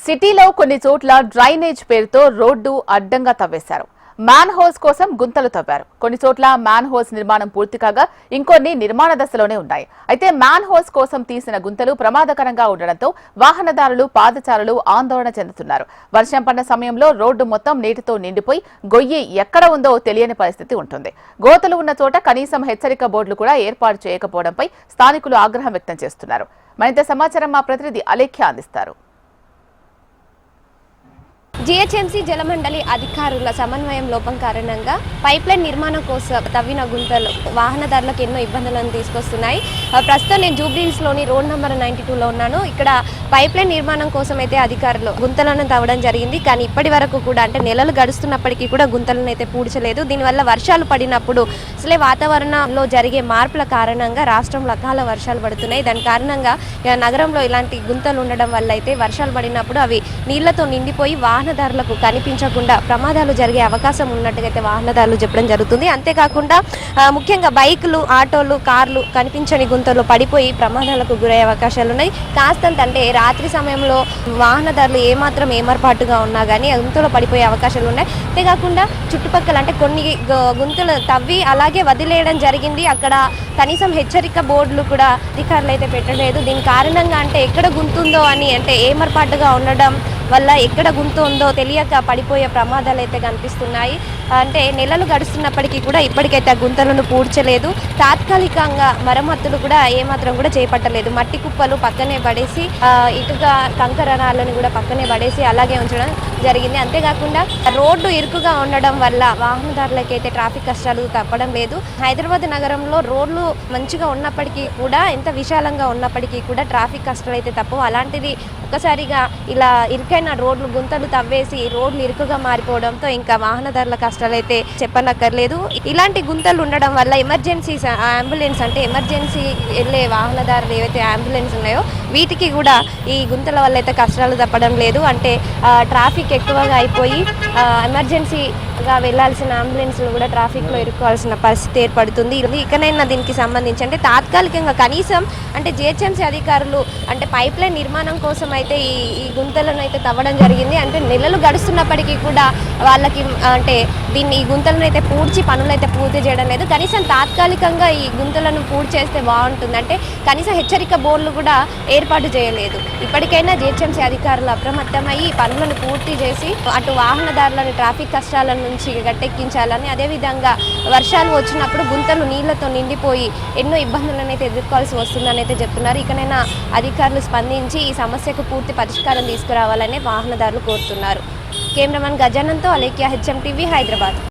సిటీలో కొన్ని చోట్ల డ్రైనేజ్ పేరుతో రోడ్డు అడ్డంగా తవ్వేశారు. మ్యాన్ హోల్స్ కోసం గుంతలు తవ్వారు. కొన్ని చోట్ల మ్యాన్ హోల్స్ నిర్మాణం పూర్తి కాగా ఇంకొన్ని నిర్మాణ దశలోనే ఉన్నాయి. అయితే మ్యాన్ హోల్స్ కోసం తీసిన గుంతలు ప్రమాదకరంగా ఉండడంతో వాహనదారులు, పాదచారులు ఆందోళన చెందుతున్నారు. వర్షం పడిన సమయంలో రోడ్డు మొత్తం నీటితో నిండిపోయి గొయ్యి ఎక్కడ ఉందో తెలియని పరిస్థితి ఉంటుంది. గోతులు ఉన్న చోట కనీసం హెచ్చరిక బోర్డులు కూడా ఏర్పాటు చేయకపోవడంపై స్థానికులు ఆగ్రహం వ్యక్తం చేస్తున్నారు. మరింత సమాచారం మా ప్రతినిధి అలేఖ్య అందిస్తారు. జీహెచ్ఎంసీ జలమండలి అధికారుల సమన్వయం లోపం కారణంగా పైప్లైన్ నిర్మాణం కోసం తవ్విన గుంతలు వాహనదారులకు ఎన్నో ఇబ్బందులను తీసుకొస్తున్నాయి. ప్రస్తుతం నేను జూబ్లీహిల్స్లోని రోడ్ నెంబర్ 92లో ఉన్నాను. ఇక్కడ పైప్లైన్ నిర్మాణం కోసం అయితే అధికారులు గుంతలను తవ్వడం జరిగింది. కానీ ఇప్పటి వరకు కూడా అంటే నెలలు గడుస్తున్నప్పటికీ కూడా గుంతలను అయితే పూడ్చలేదు. దీనివల్ల వర్షాలు పడినప్పుడు అసలే వాతావరణంలో జరిగే మార్పుల కారణంగా రాష్ట్రంలో అకాల వర్షాలు పడుతున్నాయి. దాని కారణంగా నగరంలో ఇలాంటి గుంతలు ఉండడం వల్ల అయితే వర్షాలు పడినప్పుడు అవి నీళ్లతో నిండిపోయి వాహనదారులకు కనిపించకుండా ప్రమాదాలు జరిగే అవకాశం ఉన్నట్టుగా వాహనదారులు చెప్పడం జరుగుతుంది. అంతేకాకుండా ముఖ్యంగా బైకులు, ఆటోలు, కార్లు కనిపించని గుంతలు పడిపోయి ప్రమాదాలకు గురయ్యే అవకాశాలు ఉన్నాయి. కాస్తంత అంటే రాత్రి సమయంలో వాహనదారులు ఏమాత్రం ఏమర్పాటుగా ఉన్నా కానీ గుంతలో పడిపోయే అవకాశాలు ఉన్నాయి. అంతేకాకుండా చుట్టుపక్కల అంటే కొన్ని గుంతలు తవ్వి అలాగే వదిలేయడం జరిగింది. అక్కడ కనీసం హెచ్చరిక బోర్డులు కూడా అధికారులు అయితే పెట్టలేదు. దీని కారణంగా అంటే ఎక్కడ గుంతుందో అని అంటే ఏమర్పాటుగా ఉండడం వల్ల ఎక్కడ గుంత ఉందో తెలియక పడిపోయే ప్రమాదాలు అయితే కనిపిస్తున్నాయి. అంటే నెలలు గడుస్తున్నప్పటికీ కూడా ఇప్పటికైతే ఆ గుంతలను పూడ్చలేదు. తాత్కాలికంగా మరమ్మతులు కూడా ఏమాత్రం కూడా చేపట్టలేదు. మట్టి కుప్పలు పక్కనే పడేసి ఇటుక కంకరణాలను కూడా పక్కనే పడేసి అలాగే ఉంచడం జరిగింది. అంతేకాకుండా రోడ్డు ఇరుకుగా ఉండడం వల్ల వాహనదారులకైతే ట్రాఫిక్ కష్టాలు తప్పడం లేదు. హైదరాబాద్ నగరంలో రోడ్లు మంచిగా ఉన్నప్పటికీ కూడా, ఎంత విశాలంగా ఉన్నప్పటికీ కూడా ట్రాఫిక్ కష్టాలు అయితే తప్పవు. అలాంటిది ఒక్కసారిగా ఇలా ఇరుకైన రోడ్లు గుంతలు తవ్వేసి రోడ్లు ఇరుకుగా మారిపోవడంతో ఇంకా వాహనదారుల కష్టాలు అయితే చెప్పనక్కర్లేదు. ఇలాంటి గుంతలు ఉండడం వల్ల ఎమర్జెన్సీ అంబులెన్స్ అంటే ఎమర్జెన్సీ వెళ్ళే వాహనదారులు ఏవైతే అంబులెన్స్ ఉన్నాయో వీటికి కూడా ఈ గుంతల వల్ల అయితే కష్టాలు తప్పడం లేదు. అంటే ట్రాఫిక్ ఎక్కువగా అయిపోయి ఎమర్జెన్సీగా వెళ్లాల్సిన అంబులెన్స్లు కూడా ట్రాఫిక్లో ఇరుక్కోవాల్సిన పరిస్థితి ఏర్పడుతుంది. ఇకనైనా దీనికి సంబంధించి అంటే తాత్కాలికంగా కనీసం అంటే జీహెచ్ఎంసీ అధికారులు అంటే పైప్లైన్ నిర్మాణం కోసం అయితే ఈ గుంతలను అయితే తవ్వడం జరిగింది. అంటే నెలలు గడుస్తున్నప్పటికీ కూడా వాళ్ళకి అంటే ఈ గుంతలను అయితే పూడ్చి పనులు అయితే పూర్తి చేయడం లేదు. కనీసం తాత్కాలికంగా ఈ గుంతలను పూర్తి చేస్తే బాగుంటుంది. అంటే కనీసం హెచ్చరిక బోర్డులు కూడా ఏర్పాటు చేయలేదు. ఇప్పటికైనా జీహెచ్ఎంసీ అధికారులు అప్రమత్తమయ్యి ఈ పనులను పూర్తి చేసి అటు వాహనదారులను ట్రాఫిక్ కష్టాల నుంచి గట్టెక్కించాలని, అదేవిధంగా వర్షాలు వచ్చినప్పుడు గుంతలు నీళ్లతో నిండిపోయి ఎన్నో ఇబ్బందులను అయితే ఎదుర్కోవాల్సి వస్తుందని అయితే చెప్తున్నారు. ఇకనైనా అధికారులు స్పందించి ఈ సమస్యకు పూర్తి పరిష్కారం తీసుకురావాలని వాహనదారులు కోరుతున్నారు. కెమెరామెన్ గజానంతో అలేఖ్య, హెచ్ఎం టీవీ, హైదరాబాద్.